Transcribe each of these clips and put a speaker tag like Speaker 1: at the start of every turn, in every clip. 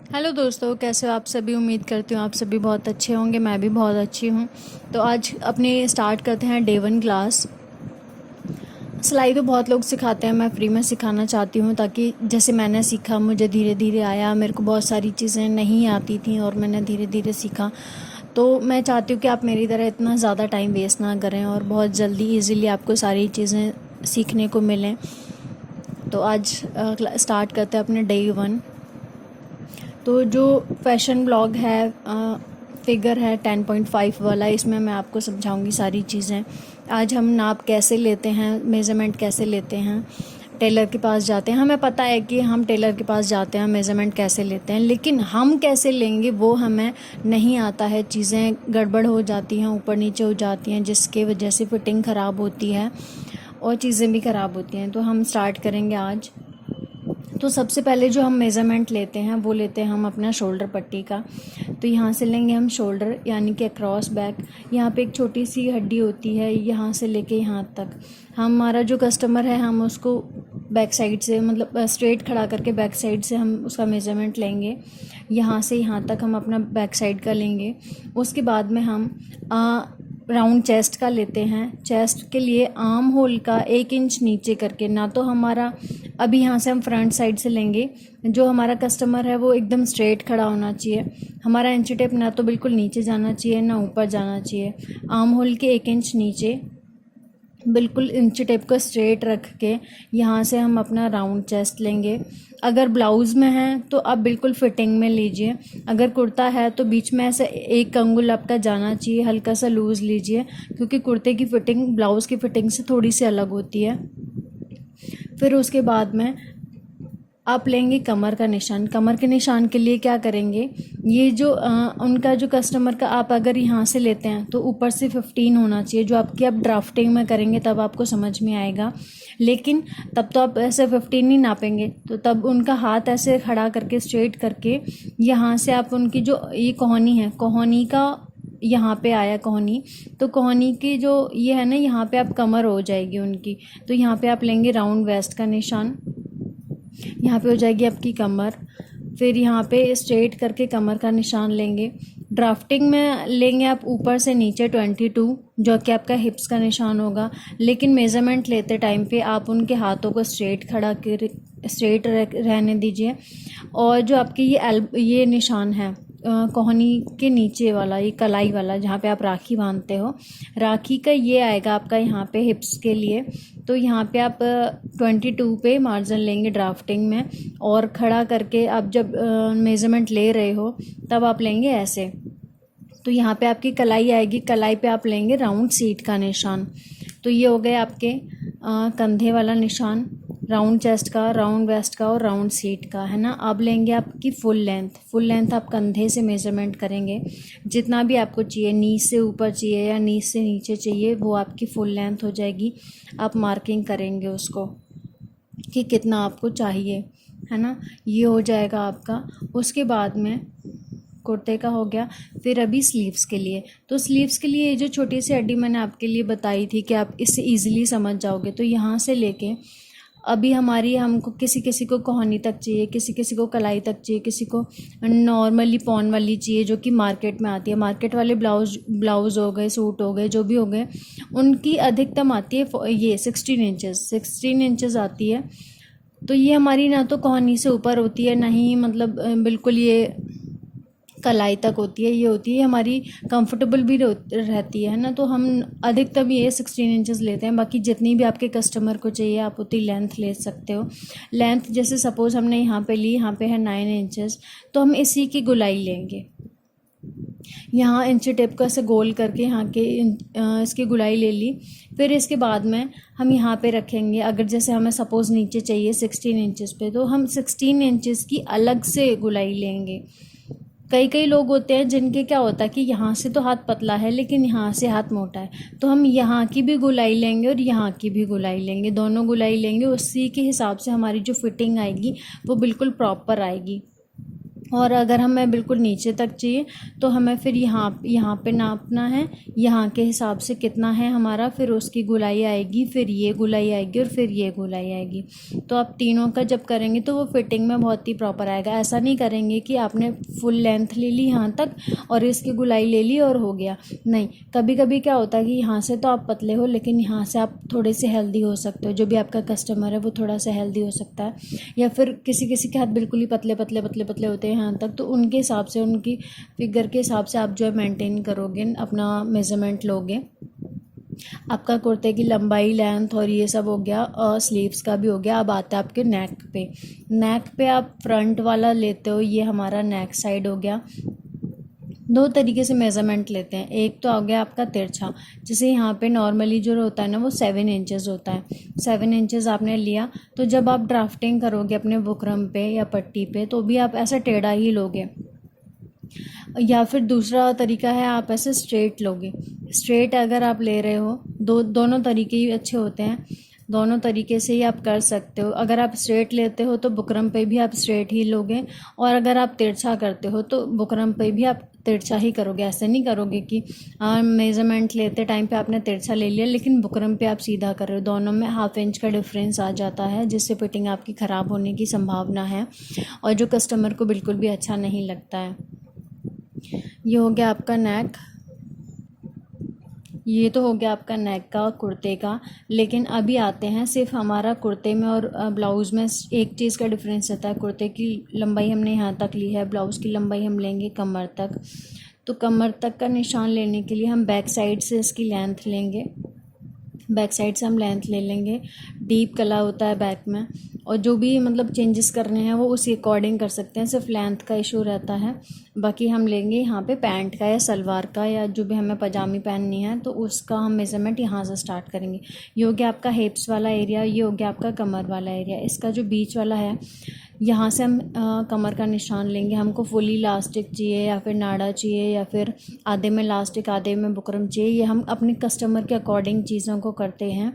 Speaker 1: Hello दोस्तों, कैसे हो आप सभी। उम्मीद करती हूँ आप सभी बहुत अच्छे होंगे। मैं भी बहुत अच्छी हूँ। तो आज अपने स्टार्ट करते हैं डे 1 क्लास। सिलाई तो बहुत लोग सिखाते हैं, मैं फ्री में सिखाना चाहती हूँ ताकि जैसे मैंने सीखा मुझे धीरे धीरे आया। मेरे को बहुत सारी चीज़ें नहीं आती थी और मैंने धीरे धीरे सीखा। तो मैं चाहती हूँ कि आप मेरी तरह इतना ज़्यादा टाइम वेस्ट ना करें और बहुत जल्दी इजीली आपको सारी चीज़ें सीखने को मिलें। तो आज स्टार्ट करते हैं अपने डे 1। तो जो फैशन ब्लॉग है, फिगर है 10.5 वाला, इसमें मैं आपको समझाऊंगी सारी चीज़ें। आज हम नाप कैसे लेते हैं, मेज़रमेंट कैसे लेते हैं। टेलर के पास जाते हैं, हमें पता है कि हम टेलर के पास जाते हैं, मेज़रमेंट कैसे लेते हैं, लेकिन हम कैसे लेंगे वो हमें नहीं आता है। चीज़ें गड़बड़ हो जाती हैं, ऊपर नीचे हो जाती हैं, जिसके वजह से फिटिंग ख़राब होती है और चीज़ें भी ख़राब होती हैं। तो हम स्टार्ट करेंगे आज। तो सबसे पहले जो हम मेज़रमेंट लेते हैं वो लेते हैं हम अपना शोल्डर पट्टी का। तो यहाँ से लेंगे हम शोल्डर यानी कि अक्रॉस बैक। यहाँ पे एक छोटी सी हड्डी होती है, यहाँ से लेके यहाँ तक। हमारा जो कस्टमर है हम उसको बैक साइड से, मतलब स्ट्रेट खड़ा करके बैक साइड से हम उसका मेज़रमेंट लेंगे। यहाँ से यहाँ तक हम अपना बैक साइड का लेंगे। उसके बाद में हम राउंड चेस्ट का लेते हैं। चेस्ट के लिए आर्म होल का 1 इंच नीचे करके, ना तो हमारा अभी यहाँ से हम फ्रंट साइड से लेंगे। जो हमारा कस्टमर है वो एकदम स्ट्रेट खड़ा होना चाहिए। हमारा इंची टेप ना तो बिल्कुल नीचे जाना चाहिए ना ऊपर जाना चाहिए। आर्म होल के 1 इंच नीचे बिल्कुल इंची टेप को स्ट्रेट रख के यहाँ से हम अपना राउंड चेस्ट लेंगे। अगर ब्लाउज़ में है तो आप बिल्कुल फिटिंग में लीजिए। अगर कुर्ता है तो बीच में ऐसे 1 अंगुल आपका जाना चाहिए, हल्का सा लूज़ लीजिए, क्योंकि कुर्ते की फ़िटिंग ब्लाउज़ की फ़िटिंग से थोड़ी सी अलग होती है। फिर उसके बाद में आप लेंगे कमर का निशान। कमर के निशान के लिए क्या करेंगे, ये जो उनका जो कस्टमर का आप अगर यहाँ से लेते हैं तो ऊपर से 15 होना चाहिए। जो आपकी आप ड्राफ्टिंग में करेंगे तब आपको समझ में आएगा, लेकिन तब तो आप ऐसे 15 नहीं नापेंगे। तो तब उनका हाथ ऐसे खड़ा करके स्ट्रेट करके यहाँ से आप उनकी जो ये कोहनी है, कोहनी का यहाँ पे आया कोहनी, तो कोहनी की जो ये है ना, यहाँ पे आप कमर हो जाएगी उनकी। तो यहाँ पे आप लेंगे राउंड वेस्ट का निशान, यहाँ पे हो जाएगी आपकी कमर। फिर यहाँ पे स्ट्रेट करके कमर का निशान लेंगे। ड्राफ्टिंग में लेंगे आप ऊपर से नीचे 22, जो कि आपका हिप्स का निशान होगा। लेकिन मेज़रमेंट लेते टाइम पे आप उनके हाथों को स्ट्रेट रहने दीजिए। और जो आपकी ये निशान है कोहनी के नीचे वाला, ये कलाई वाला जहाँ पे आप राखी बांधते हो, राखी का ये आएगा आपका यहाँ पे हिप्स के लिए। तो यहाँ पे आप 22 पे मार्जिन लेंगे ड्राफ्टिंग में, और खड़ा करके आप जब मेज़रमेंट ले रहे हो तब आप लेंगे ऐसे। तो यहाँ पे आपकी कलाई आएगी, कलाई पे आप लेंगे राउंड सीट का निशान। तो ये हो गए आपके कंधे वाला निशान, राउंड चेस्ट का, राउंड वेस्ट का और राउंड सीट का, है ना। अब लेंगे आपकी फुल लेंथ आप कंधे से मेज़रमेंट करेंगे। जितना भी आपको चाहिए, नी से ऊपर चाहिए या नी से नीचे चाहिए, वो आपकी फुल लेंथ हो जाएगी। आप मार्किंग करेंगे उसको कि कितना आपको चाहिए, है ना। ये हो जाएगा आपका। उसके बाद में कुर्ते का हो गया। फिर अभी स्लीव्स के लिए, तो स्लीव्स के लिए ये जो छोटी सी हड्डी मैंने आपके लिए बताई थी कि आप इससे इजीली समझ जाओगे, तो यहाँ से लेके अभी हमको किसी किसी को कोहनी तक चाहिए, किसी किसी को कलाई तक चाहिए, किसी को नॉर्मली पॉन वाली चाहिए जो कि मार्केट में आती है। मार्केट वाले ब्लाउज़ हो गए, सूट हो गए, जो भी हो गए, उनकी अधिकतम आती है ये 16 इंचेस आती है। तो ये हमारी ना तो कोहनी से ऊपर होती है, ना ही मतलब बिल्कुल ये कलाई तक होती है। ये होती है हमारी कंफर्टेबल भी रहती है ना। तो हम अधिकतम ये 16 इंचेस लेते हैं। बाकी जितनी भी आपके कस्टमर को चाहिए आप उतनी लेंथ ले सकते हो। लेंथ जैसे सपोज़ हमने यहाँ पे ली, यहाँ पे है 9 इंचेस, तो हम इसी की गोलाई लेंगे। यहाँ इंची टेप को ऐसे गोल करके यहाँ के इसकी गुलाई ले ली। फिर इसके बाद में हम यहाँ पे रखेंगे, अगर जैसे हमें सपोज़ नीचे चाहिए 16 इंचेस पे, तो हम 16 इंचेस की अलग से गुलाई लेंगे। कई लोग होते हैं जिनके क्या होता है कि यहाँ से तो हाथ पतला है लेकिन यहाँ से हाथ मोटा है, तो हम यहाँ की भी गुलाई लेंगे और यहाँ की भी गुलाई लेंगे, दोनों गुलाई लेंगे। उसी के हिसाब से हमारी जो फिटिंग आएगी वो बिल्कुल प्रॉपर आएगी। और अगर हमें बिल्कुल नीचे तक चाहिए तो हमें फिर यहाँ पे नापना है, यहाँ के हिसाब से कितना है हमारा, फिर उसकी गोलाई आएगी, फिर ये गोलाई आएगी और फिर ये गोलाई आएगी। तो आप तीनों का जब करेंगे तो वो फिटिंग में बहुत ही प्रॉपर आएगा। ऐसा नहीं करेंगे कि आपने फुल लेंथ ले ली यहाँ तक और इसकी गोलाई ले ली और हो गया, नहीं। कभी कभी क्या होता है कि यहाँ से तो आप पतले हो लेकिन यहाँ से आप थोड़े से हेल्दी हो सकते हो, जो भी आपका कस्टमर है वो थोड़ा सा हेल्दी हो सकता है, या फिर किसी किसी के हाथ बिल्कुल ही पतले पतले पतले पतले होते हैं यहाँ तक, तो उनके हिसाब से, उनकी फिगर के हिसाब से आप जो है मेंटेन करोगे, अपना मेज़रमेंट लोगे। आपका कुर्ते की लंबाई, लेंथ और ये सब हो गया, स्लीव्स का भी हो गया। अब आता है आपके नेक पे आप फ्रंट वाला लेते हो, ये हमारा नेक साइड हो गया। दो तरीके से मेज़रमेंट लेते हैं, एक तो आ गया आपका तिरछा, जैसे यहाँ पे नॉर्मली जो होता है ना वो 7 इंचेस होता है। 7 इंचेस आपने लिया, तो जब आप ड्राफ्टिंग करोगे अपने बुकरम पे या पट्टी पे तो भी आप ऐसा टेढ़ा ही लोगे, या फिर दूसरा तरीका है आप ऐसे स्ट्रेट लोगे। स्ट्रेट अगर आप ले रहे हो, दोनों तरीके ही अच्छे होते हैं, दोनों तरीके से ही आप कर सकते हो। अगर आप स्ट्रेट लेते हो तो बुकरम पे भी आप स्ट्रेट ही लोगे, और अगर आप तिरछा करते हो तो बुकरम पे भी आप तिरछा ही करोगे। ऐसे नहीं करोगे कि मेज़रमेंट लेते टाइम पे आपने तिरछा ले लिया लेकिन बुकरम पे आप सीधा कर रहे हो। दोनों में ½ इंच का डिफरेंस आ जाता है, जिससे फिटिंग आपकी ख़राब होने की संभावना है और जो कस्टमर को बिल्कुल भी अच्छा नहीं लगता है। ये हो गया आपका नेक, ये तो हो गया आपका नेक का, कुर्ते का। लेकिन अभी आते हैं सिर्फ हमारा कुर्ते में और ब्लाउज़ में एक चीज़ का डिफरेंस रहता है। कुर्ते की लंबाई हमने यहाँ तक ली है, ब्लाउज़ की लंबाई हम लेंगे कमर तक। तो कमर तक का निशान लेने के लिए हम बैक साइड से इसकी लेंथ लेंगे, बैक साइड से हम लेंथ ले लेंगे। डीप गला होता है बैक में, और जो भी मतलब चेंजेस करने हैं वो उसी अकॉर्डिंग कर सकते हैं, सिर्फ लेंथ का इशू रहता है। बाकी हम लेंगे यहाँ पे पैंट का या सलवार का, या जो भी हमें पजामी पहननी है तो उसका हम मेज़रमेंट यहाँ से स्टार्ट करेंगे। ये हो गया आपका हिप्स वाला एरिया, ये हो गया आपका कमर वाला एरिया। इसका जो बीच वाला है यहाँ से हम कमर का निशान लेंगे। हमको फुली इलास्टिक चाहिए या फिर नाड़ा चाहिए या फिर आधे में इलास्टिक आधे में बुकरम चाहिए, ये हम अपने कस्टमर के अकॉर्डिंग चीज़ों को करते हैं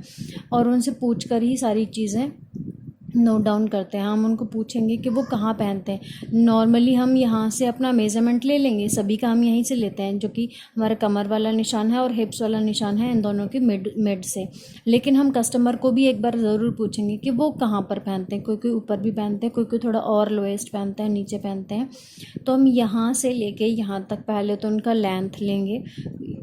Speaker 1: और उनसे पूछ कर ही सारी चीज़ें नोट डाउन करते हैं। हम उनको पूछेंगे कि वो कहाँ पहनते हैं। नॉर्मली हम यहाँ से अपना मेज़रमेंट ले लेंगे, सभी का हम यहीं से लेते हैं, जो कि हमारा कमर वाला निशान है और हिप्स वाला निशान है, इन दोनों के मिड से। लेकिन हम कस्टमर को भी एक बार ज़रूर पूछेंगे कि वो कहाँ पर पहनते हैं। कोई कोई ऊपर भी पहनते हैं, कोई कोई थोड़ा और लोएस्ट पहनते हैं, नीचे पहनते हैं। तो हम यहाँ से लेके यहाँ तक पहले तो उनका लेंथ लेंगे,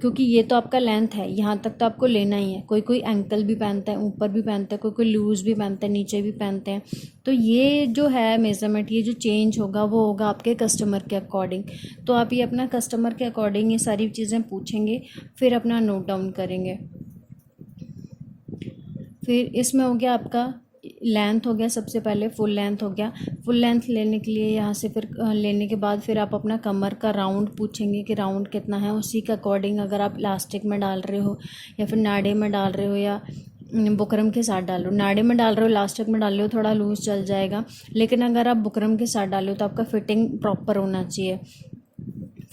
Speaker 1: क्योंकि ये तो आपका लेंथ है, यहाँ तक तो आपको लेना ही है। कोई कोई एंकल भी पहनता है, ऊपर भी पहनता है, कोई कोई लूज़ भी पहनता है, नीचे भी पहनते हैं। तो ये जो है मेज़रमेंट, ये जो चेंज होगा वो होगा आपके कस्टमर के अकॉर्डिंग। तो आप ये अपना कस्टमर के अकॉर्डिंग ये सारी चीज़ें पूछेंगे, फिर अपना नोट डाउन करेंगे। फिर इसमें हो गया आपका लेंथ हो गया, सबसे पहले फुल लेंथ हो गया। फुल लेंथ लेने के लिए यहाँ से फिर लेने के बाद फिर आप अपना कमर का राउंड पूछेंगे कि राउंड कितना है। उसी के अकॉर्डिंग अगर आप इलास्टिक में डाल रहे हो या फिर नाड़े में डाल रहे हो या बुकरम के साथ डाल रहे हो, नाड़े में डाल रहे हो, इलास्टिक में डाल रहे हो, थोड़ा लूज़ चल जाएगा। लेकिन अगर आप बुकरम के साथ डाल रहे हो तो आपका फिटिंग प्रॉपर होना चाहिए।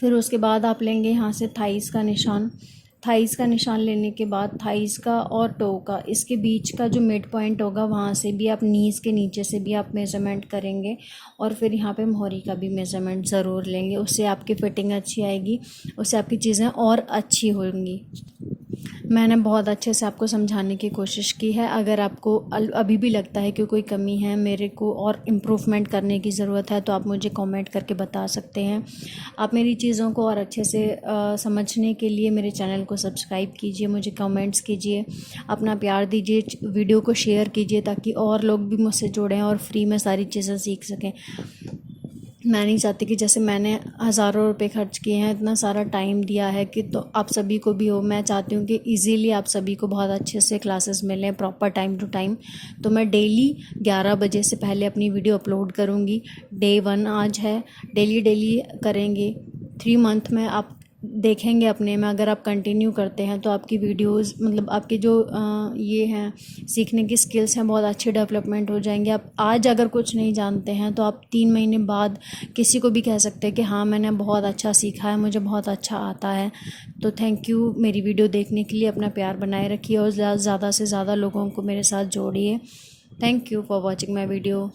Speaker 1: फिर उसके बाद आप लेंगे यहाँ से थाइस का निशान। थाइस का निशान लेने के बाद थाइस का और टो का, इसके बीच का जो मिड पॉइंट होगा वहाँ से भी आप, नीज़ के नीचे से भी आप मेज़रमेंट करेंगे। और फिर यहाँ पे मोहरी का भी मेज़रमेंट ज़रूर लेंगे, उससे आपकी फ़िटिंग अच्छी आएगी, उससे आपकी चीज़ें और अच्छी होंगी। मैंने बहुत अच्छे से आपको समझाने की कोशिश की है। अगर आपको अभी भी लगता है कि कोई कमी है, मेरे को और इम्प्रूवमेंट करने की ज़रूरत है, तो आप मुझे कमेंट करके बता सकते हैं। आप मेरी चीज़ों को और अच्छे से समझने के लिए मेरे चैनल को सब्सक्राइब कीजिए, मुझे कमेंट्स कीजिए, अपना प्यार दीजिए, वीडियो को शेयर कीजिए ताकि और लोग भी मुझसे जुड़ें और फ्री में सारी चीज़ें सीख सकें। मैं नहीं चाहती कि जैसे मैंने हज़ारों रुपए खर्च किए हैं, इतना सारा टाइम दिया है कि तो आप सभी को भी हो। मैं चाहती हूँ कि इजीली आप सभी को बहुत अच्छे से क्लासेस मिलें, प्रॉपर टाइम टू टाइम। तो मैं डेली 11 बजे से पहले अपनी वीडियो अपलोड करूँगी। Day 1 आज है, डेली करेंगे। 3 मंथ में आप देखेंगे अपने में, अगर आप कंटिन्यू करते हैं तो आपकी वीडियोस मतलब आपके जो ये हैं सीखने की स्किल्स हैं बहुत अच्छे डेवलपमेंट हो जाएंगे। आप आज अगर कुछ नहीं जानते हैं तो आप 3 महीने बाद किसी को भी कह सकते हैं कि हाँ मैंने बहुत अच्छा सीखा है, मुझे बहुत अच्छा आता है। तो थैंक यू मेरी वीडियो देखने के लिए। अपना प्यार बनाए रखिए और ज़्यादा से ज़्यादा लोगों को मेरे साथ जोड़िए। Thank you for watching my video.